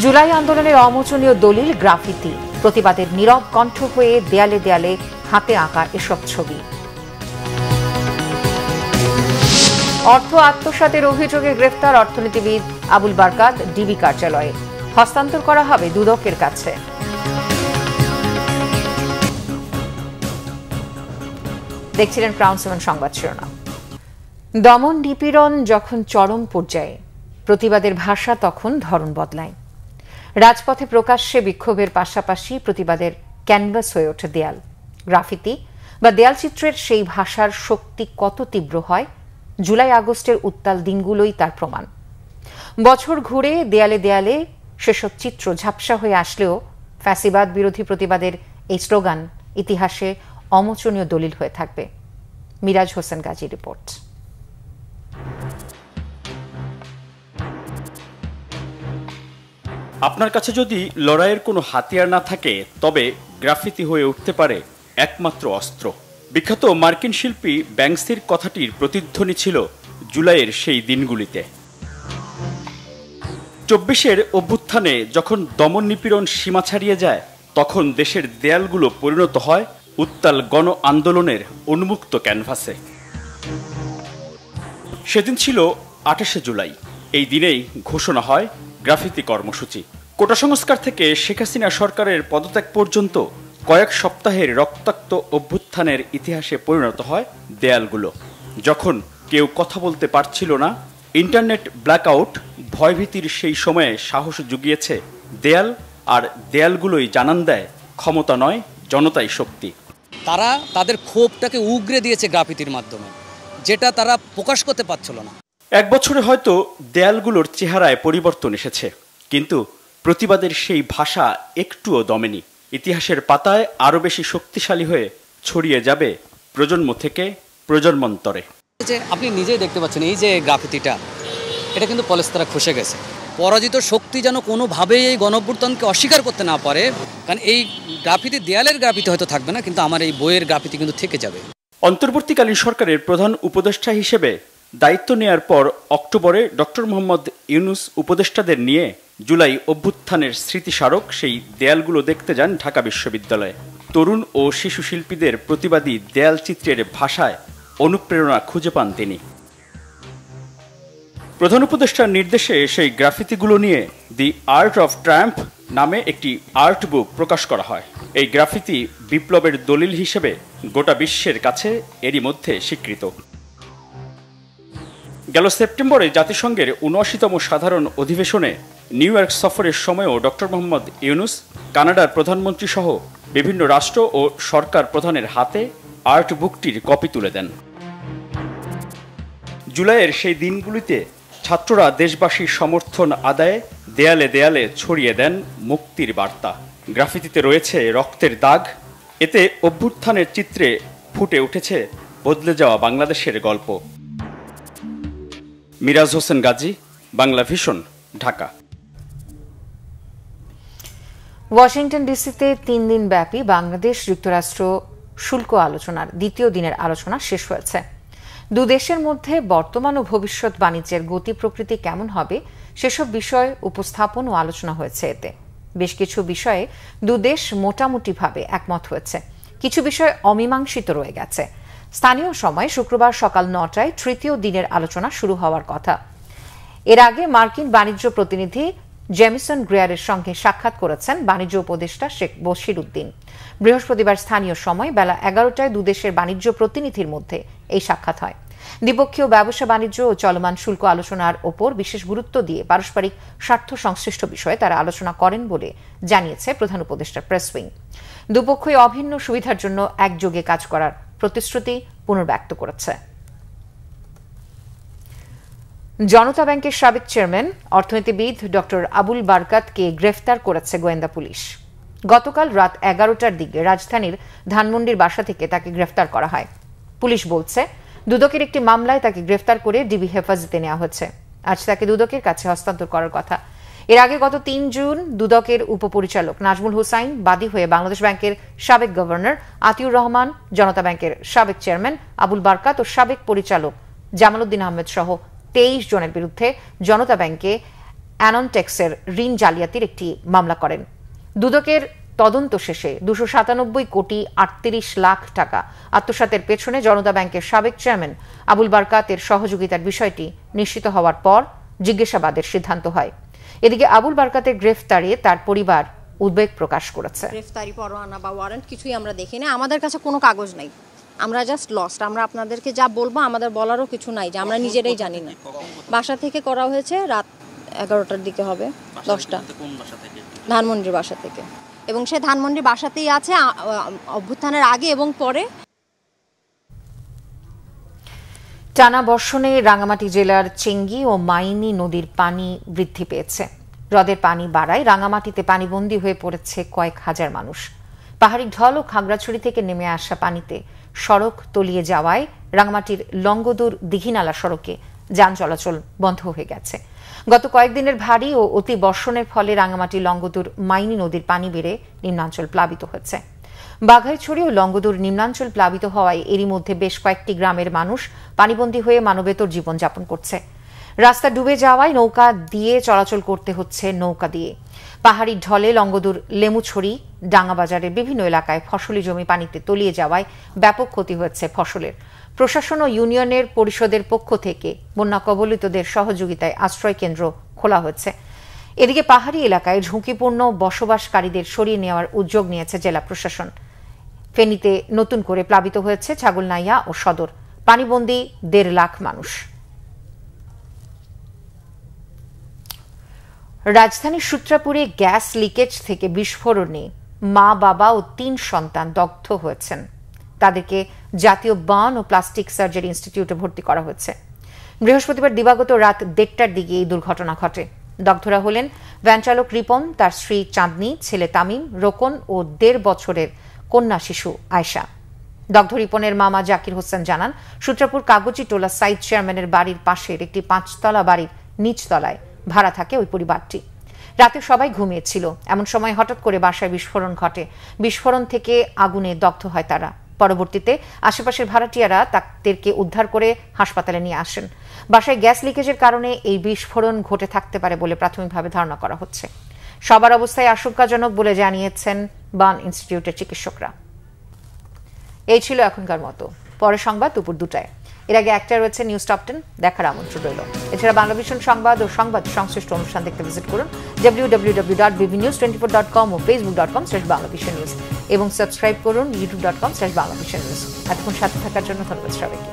জুলাই আন্দোলনের অমোচনীয় দলিল গ্রাফিতি, প্রতিবাদের নীরব কণ্ঠ হয়ে দেয়ালে দেয়ালে হাতে আঁকা এসব ছবি। অর্থ আত্মসাতের অভিযোগে গ্রেফতার অর্থনীতিবিদ আবুল বারকাত ডিবি কার্যালয়ে, হস্তান্তর করা হবে দুদকের কাছে। দেখছিলেন ক্রাউন 7 সংবাদ শিরোনাম। দমন নিপীড়ন যখন চরম পর্যায়ে, প্রতিবাদের ভাষা তখন ধরন বদলায়। রাজপথে প্রকাশ্যে বিক্ষোভের পাশাপাশি প্রতিবাদের ক্যানভাস হয়ে ওঠে দেয়াল। গ্রাফিতি বা দেয়ালচিত্রের সেই ভাষার শক্তি কত তীব্র হয়, জুলাই আগস্টের উত্তাল দিনগুলোই তার প্রমাণ। বছর ঘুরে দেয়ালে দেয়ালে সেসব চিত্র ঝাপসা হয়ে আসলেও ফ্যাসিবাদ বিরোধী প্রতিবাদের এই স্লোগান ইতিহাসে অমোচনীয় দলিল হয়ে থাকবে। মিরাজ হোসেন গাজী রিপোর্ট। আপনার কাছে যদি লড়াইয়ের কোনো হাতিয়ার না থাকে, তবে গ্রাফিতি হয়ে উঠতে পারে একমাত্র অস্ত্র। বিখ্যাত মার্কিন শিল্পী ব্যাংকসির কথাটির প্রতিধ্বনি ছিল জুলাইয়ের সেই দিনগুলিতে। 24-এর অভ্যুত্থানে যখন দমন নিপীড়ন সীমা ছাড়িয়ে যায়, তখন দেশের দেয়ালগুলো পরিণত হয় উত্তাল গণ আন্দোলনের উন্মুক্ত ক্যানভাসে। সেদিন ছিল 28শে জুলাই। এই দিনেই ঘোষণা হয় গ্রাফিতি কর্মসূচি। কোটা সংস্কার থেকে শেখ হাসিনা সরকারের পদত্যাগ পর্যন্ত কয়েক সপ্তাহের রক্তাক্ত অভ্যুত্থানের ইতিহাসে পরিণত হয় দেয়ালগুলো। যখন কেউ কথা বলতে পারছিল না, ইন্টারনেট ব্ল্যাকআউট ভয়ভীতির সেই সময়ে সাহস জুগিয়েছে দেয়াল, আর দেয়ালগুলোই জানান দেয় ক্ষমতা নয়, জনতাই শক্তি। তারা তাদের ক্ষোভটাকে উগরে দিয়েছে গ্রাফিতির মাধ্যমে, যেটা তারা প্রকাশ করতে পারছিল না। এক বছরে হয়তো দেয়ালগুলোর চেহারায় পরিবর্তন এসেছে, কিন্তু প্রতিবাদের সেই ভাষা একটুও দমেনি। ইতিহাসের পাতায় আরও বেশি শক্তিশালী হয়ে ছড়িয়ে যাবে প্রজন্ম থেকে প্রজন্মান্তরে। যে আপনি নিজেই দেখতে পাচ্ছেন, এই যে গ্রাফিতিটা, এটা কিন্তু পলেস্তারা খসে গেছে। পরাজিত শক্তি যেন কোনোভাবেই এই গণঅভ্যুত্থানকে অস্বীকার করতে না পারে, কারণ এই গ্রাফিতি দেয়ালের গ্রাফিতি হয়তো থাকবে না, কিন্তু আমার এই বইয়ের গ্রাফিতি কিন্তু থেকে যাবে। অন্তর্বর্তীকালীন সরকারের প্রধান উপদেষ্টা হিসেবে দায়িত্ব নেয়ার পর অক্টোবরে ডক্টর মোহাম্মদ ইউনূস উপদেষ্টাদের নিয়ে জুলাই অভ্যুত্থানের স্মৃতিস্মারক সেই দেয়ালগুলো দেখতে যান ঢাকা বিশ্ববিদ্যালয়ে। তরুণ ও শিশু শিল্পীদের প্রতিবাদী দেয়াল চিত্রের ভাষায় অনুপ্রেরণা খুঁজে পান তিনি। প্রধান উপদেষ্টার নির্দেশে সেই গ্রাফিতিগুলো নিয়ে দি আর্ট অফ ট্রায়াম্ফ নামে একটি আর্ট বুক প্রকাশ করা হয়। এই গ্রাফিতি বিপ্লবের দলিল হিসেবে গোটা বিশ্বের কাছে এরই মধ্যে স্বীকৃত। গেল সেপ্টেম্বরে জাতিসংঘের ৭৯তম সাধারণ অধিবেশনে নিউ ইয়র্ক সফরের সময়ও ডক্টর মোহাম্মদ ইউনূস কানাডার প্রধানমন্ত্রী সহ বিভিন্ন রাষ্ট্র ও সরকার প্রধানের হাতে আর্ট বুকটির কপি তুলে দেন। জুলাইয়ের সেই দিনগুলিতে ছাত্ররা দেশবাসীর সমর্থন আদায়ে দেয়ালে দেয়ালে ছড়িয়ে দেন মুক্তির বার্তা। গ্রাফিতিতে রয়েছে রক্তের দাগ, এতে অভ্যুত্থানের চিত্রে ফুটে উঠেছে বদলে যাওয়া বাংলাদেশের গল্প। মিরাজ হোসেন গাজী, বাংলা ভিশন, ঢাকা। ওয়াশিংটন ডিসিতে 3 দিন ব্যাপী বাংলাদেশ যুক্তরাষ্ট্র শুল্ক আলোচনার দ্বিতীয় দিনের আলোচনা শেষ হয়েছে। দুদেশের মধ্যে বর্তমান ও ভবিষ্যৎ বাণিজ্যের গতি প্রকৃতি কেমন হবে সেসব বিষয় উপস্থাপন ও আলোচনা হয়েছে। এতে বেশ কিছু বিষয়ে দুদেশ মোটামুটিভাবে একমত হয়েছে, কিছু বিষয় অমীমাংসিত রয়ে গেছে। স্থানীয় সময় শুক্রবার সকাল 9টায় তৃতীয় দিনের আলোচনা শুরু হওয়ার কথা। এর আগে মার্কিন বাণিজ্য প্রতিনিধি জেমিসন গ্রেয়ারের সঙ্গে সাক্ষাৎ করেছেন বাণিজ্য উপদেষ্টা শেখ বশির উদ্দিন। বৃহস্পতিবার স্থানীয় সময় বেলা 11টায় দুদেশের বাণিজ্য প্রতিনিধির মধ্যে এই সাক্ষাৎ হয়। দ্বিপক্ষীয় ব্যবসা বাণিজ্য ও চলমান শুল্ক আলোচনার ওপর বিশেষ গুরুত্ব দিয়ে পারস্পরিক স্বার্থ সংশ্লিষ্ট বিষয়ে তারা আলোচনা করেন বলে জানিয়েছে প্রধান উপদেষ্টার প্রেস উইং। দুপক্ষই অভিন্ন সুবিধার জন্য একযোগে কাজ করার প্রতিশ্রুতি পুনর্ব্যক্ত করেছে। জনতা ব্যাংকের সাবেক চেয়ারম্যান অর্থনীতিবিদ ডক্টর আবুল বারকাতকে গ্রেফতার করেছে গোয়েন্দা পুলিশ। গতকাল রাত 11টার দিকে রাজধানীর ধানমন্ডির বাসা থেকে তাকে গ্রেফতার করা হয়। পুলিশ বলছে দুদকের একটি মামলায় তাকে গ্রেফতার করে ডিবি হেফাজতে নেওয়া হয়েছে। আজ তাকে দুদকের কাছে হস্তান্তর করার কথা। এর আগে গত 3 জুন দুদকের উপপরিচালক নাজমুল হুসাইন বাদী হয়ে বাংলাদেশ ব্যাংকের সাবেক গভর্নর আতিউর রহমান, জনতা ব্যাংকের সাবেক চেয়ারম্যান আবুল বারকাত ও সাবেক পরিচালক জামাল উদ্দিন আহমেদ সহ 23 জনের বিরুদ্ধে জনতা ব্যাংকে অ্যাননটেক্সের ঋণ জালিয়াতির একটি মামলা করেন। দুদকের তদন্ত শেষে 297 কোটি 38 লাখ টাকা আত্মসাতের পেছনে জনতা ব্যাংকের সাবেক চেয়ারম্যান আবুল বারকাতের সহযোগিতার বিষয়টি নিশ্চিত হওয়ার পর জিজ্ঞাসাবাদের সিদ্ধান্ত হয়। এদিকে আবুল বারকাতের গ্রেফতারে তার পরিবার উদ্বেগ প্রকাশ করেছে। গ্রেফতারি পরোয়ানা বা ওয়ারেন্ট কিছুই আমরা দেখিনি, আমাদের কাছে কোনো কাগজ নাই, আমরা জাস্ট লস্ট। আমরা আপনাদেরকে যা বলবো আমাদের বলারও কিছু নাই, যে আমরা নিজেরাই জানি না। বাসা থেকে করা হয়েছে, রাত 11টার দিকে হবে, 10টা, ধানমন্ডির বাসা থেকে, এবং সে ধানমন্ডির বাসাতেই আছে অভ্যুত্থানের আগে এবং পরে। টানা বর্ষণে রাঙ্গামাটি জেলার চেঙ্গি ও মাইনি নদীর পানি বৃদ্ধি পেয়েছে। হ্রদের পানি বাড়ায় রাঙ্গামাটিতে পানিবন্দী হয়ে পড়েছে কয়েক হাজার মানুষ। পাহাড়ি ঢল ও খাগড়াছড়ি থেকে নেমে আসা পানিতে সড়ক তলিয়ে যাওয়ায় রাঙ্গামাটির লঙ্গদুর দিঘিনালা সড়কে যান চলাচল বন্ধ হয়ে গেছে। গত কয়েকদিনের ভারী ও অতি বর্ষণের ফলে রাঙ্গামাটি লঙ্গদুর মাইনি নদীর পানি বেড়ে নিম্নাঞ্চল প্লাবিত হচ্ছে। বাঘাইছড়ি ও লঙ্গদুর নিম্নাঞ্চল প্লাবিত হওয়ায় এরই মধ্যে বেশ কয়েকটি গ্রামের মানুষ পানিবন্দী হয়ে মানবেতর জীবনযাপন করছে। রাস্তা ডুবে যাওয়ায় নৌকা দিয়ে চলাচল করতে হচ্ছে নৌকা দিয়ে। পাহাড়ি ঢলে লঙ্গদুর লেমুছড়ি ডাঙ্গাবাজারের বিভিন্ন এলাকায় ফসলি জমি পানিতে তলিয়ে যাওয়ায় ব্যাপক ক্ষতি হয়েছে ফসলের। প্রশাসন ও ইউনিয়নের পরিষদের পক্ষ থেকে বন্যা কবলিতদের সহযোগিতায় আশ্রয় কেন্দ্র খোলা হয়েছে। এদিকে পাহাড়ি এলাকায় ঝুঁকিপূর্ণ বসবাসকারীদের সরিয়ে নেওয়ার উদ্যোগ নিয়েছে জেলা প্রশাসন। ফেনীতে নতুন করে প্লাবিত হয়েছে ছাগলনাইয়া ও সদর, পানিবন্দী 1.5 লাখ মানুষ। রাজধানীর সূত্রাপুরে গ্যাস লিকেজ থেকে বিস্ফোরণে মা, বাবা ও 3 সন্তান দগ্ধ হয়েছেন। তাদেরকে জাতীয় বার্ন ও প্লাস্টিক সার্জারি ইনস্টিটিউটে ভর্তি করা হয়েছে। বৃহস্পতিবার দিবাগত রাত 1টার দিকে এই দুর্ঘটনা ঘটে। দগ্ধরা হলেন ভ্যান চালক রিপন, তার স্ত্রী চাঁদনি, ছেলে তামিম, রোকন ও 1.5 বছরের কন্যা শিশু আয়শা। দগ্ধ রিপনের মামা জাকির হোসেন জানান, সূত্রাপুর কাগজি টোলা সাইদ চেয়ারম্যানের বাড়ির পাশের একটি 5তলা বাড়ির নিচতলায় ভাড়া থাকে ওই পরিবারটি। রাতে সবাই ঘুমিয়েছিল, এমন সময় হঠাৎ করে বাসায় বিস্ফোরণ ঘটে। বিস্ফোরণ থেকে আগুনে দগ্ধ হয় তারা। পরবর্তীতে আশেপাশের ভাড়াটিয়ারা তাদেরকে উদ্ধার করে হাসপাতালে নিয়ে আসেন। বাসায় গ্যাস লিকেজের কারণে এই বিস্ফোরণ ঘটে থাকতে পারে বলে প্রাথমিকভাবে ধারণা করা হচ্ছে। সবার অবস্থায় আশঙ্কাজনক বলে জানিয়েছেন বার্ন ইনস্টিটিউটের চিকিৎসকরা। এই ছিল এখনকার মতো। পরের সংবাদ দুপুর 2টায়। এর আগে 1টায় রয়েছে নিউজ টপ 10, দেখার আমন্ত্রণ রইল। এছাড়া বাংলাভিশন সংবাদ ও সংবাদ সংশ্লিষ্ট অনুষ্ঠান দেখতে ভিজিট করুন www.bbnews24.com ও facebook.com/banglavishnnews এবং সাবস্ক্রাইব করুন youtube.com/banglavishnnews। এতক্ষণ সাথে থাকার জন্য ধন্যবাদ সবাইকে।